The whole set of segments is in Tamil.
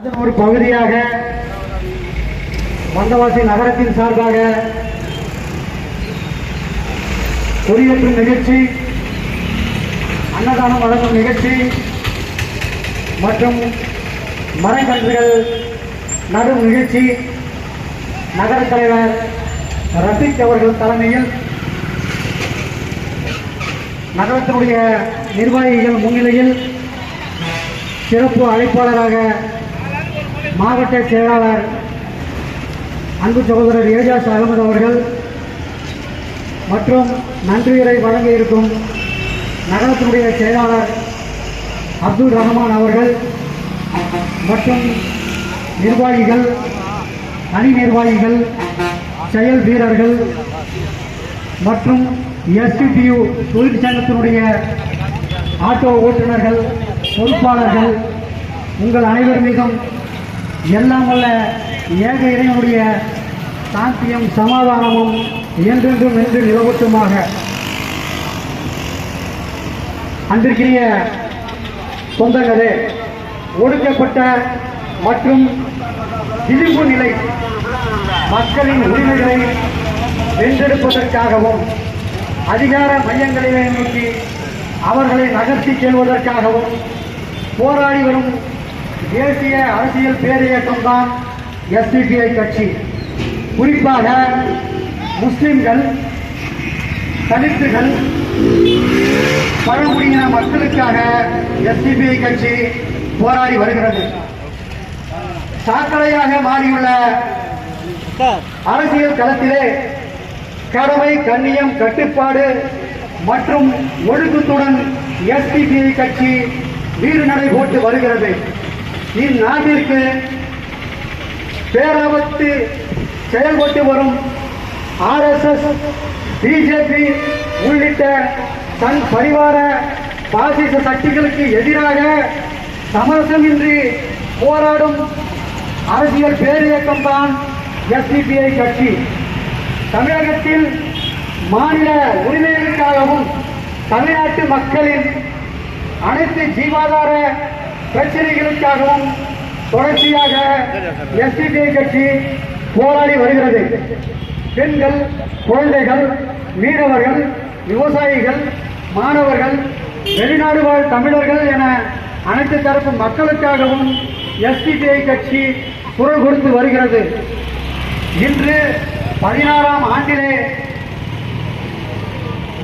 அதன் ஒரு பகுதியாக வந்தவாசி நகரத்தின் சார்பாக கொடியேற்றும் நிகழ்ச்சி, அன்னதானம் வழங்கும் நிகழ்ச்சி மற்றும் மரக்கன்றுகள் நடும் நிகழ்ச்சி நகர தலைவர் ரஃபீக் அவர்கள் தலைமையில் நகரத்தினுடைய நிர்வாகிகள் முன்னிலையில் சிறப்பு அழைப்பாளராக மாவட்ட செயலாளர் அன்பு சகோதரர் ஏஜாஸ் அகமது அவர்கள் மற்றும் நன்றியுரை வழங்க இருக்கும் நகரத்தினுடைய செயலாளர் அப்துல் ரஹ்மான் அவர்கள் மற்றும் நிர்வாகிகள், அணி நிர்வாகிகள், செயல் வீரர்கள் மற்றும் எஸ்டிடியு தொழிற்சங்கத்தினுடைய ஆட்டோ ஓட்டுநர்கள், பொறுப்பாளர்கள், உங்கள் அனைவர் மீதும் எல்லாம் வல்ல ஏக இறைவனுடைய சாந்தியும் சமாதானமும் என்றென்றும் என்று நிலவட்டுமாக. அன்றைக்கிய சொந்தங்களே, ஒடுக்கப்பட்ட மற்றும் விளிம்பு நிலை மக்களின் உரிமைகளை வென்றெடுப்பதற்காகவும் அதிகார மையங்களை நோக்கி அவர்களை நகர்த்தி செல்வதற்காகவும் போராடி வரும் தேசிய அரசியல் பேரியக்கம் தான் எஸ்டிபிஐ கட்சி. குறிப்பாக முஸ்லிம்கள், தலித்துகள், பழங்குடியின மக்களுக்காக எஸ்டிபிஐ கட்சி போராடி வருகிறது. சாக்கடையாக மாறியுள்ள அரசியல் களத்திலே கடமை, கண்ணியம், கட்டுப்பாடு மற்றும் ஒழுக்கத்துடன் எஸ்டிபிஐ கட்சி வீறு நடை போட்டு வருகிறது. இந்நாட்டிற்கு பேராபத்து செயல்பட்டு வரும் RSS, பிஜேபி உள்ளிட்ட தன் பரிவார பாசிச சக்திகளுக்கு எதிராக சமரசமின்றி போராடும் அரசியல் பேரியக்கம் தான் எஸ்டிபிஐ கட்சி. தமிழகத்தில் மாநில உரிமைகளுக்காகவும் தமிழ்நாட்டு மக்களின் அனைத்து ஜீவாதார பிரச்சனைகளுக்காகவும் தொடர்ச்சியாக எஸ்டிபிஐ கட்சி போராடி வருகிறது. பெண்கள், குழந்தைகள், மீனவர்கள், விவசாயிகள், மாணவர்கள், வெளிநாடு வாழ் தமிழர்கள் என அனைத்து தரப்பு மக்களுக்காகவும் எஸ்டிபிஐ கட்சி குரல் கொடுத்து வருகிறது. இன்று 16ஆம் ஆண்டிலே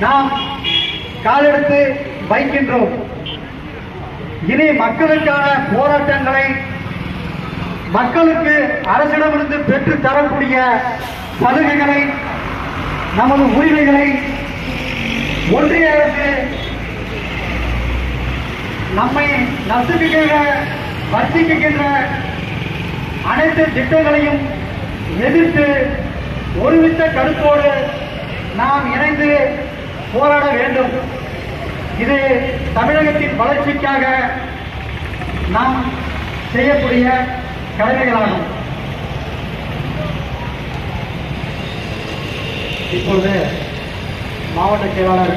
நாம் காலெடுத்து வைக்கின்றோம். இனி மக்களுக்கான போராட்டங்களை, மக்களுக்கு அரசிடமிருந்து பெற்று தரக்கூடிய சலுகைகளை, நமது உரிமைகளை ஒன்றிய அரசு நம்மை நசுக்குகின்ற, வர்த்திக்கின்ற அனைத்து திட்டங்களையும் எதிர்த்து ஒருமித்த கருத்தோடு நாம் இணைந்து போராட வேண்டும். இது தமிழகத்தின் வளர்ச்சிக்காக நாம் செய்யக்கூடிய கடமைகளாகும். இப்பொழுது மாவட்ட செயலாளர்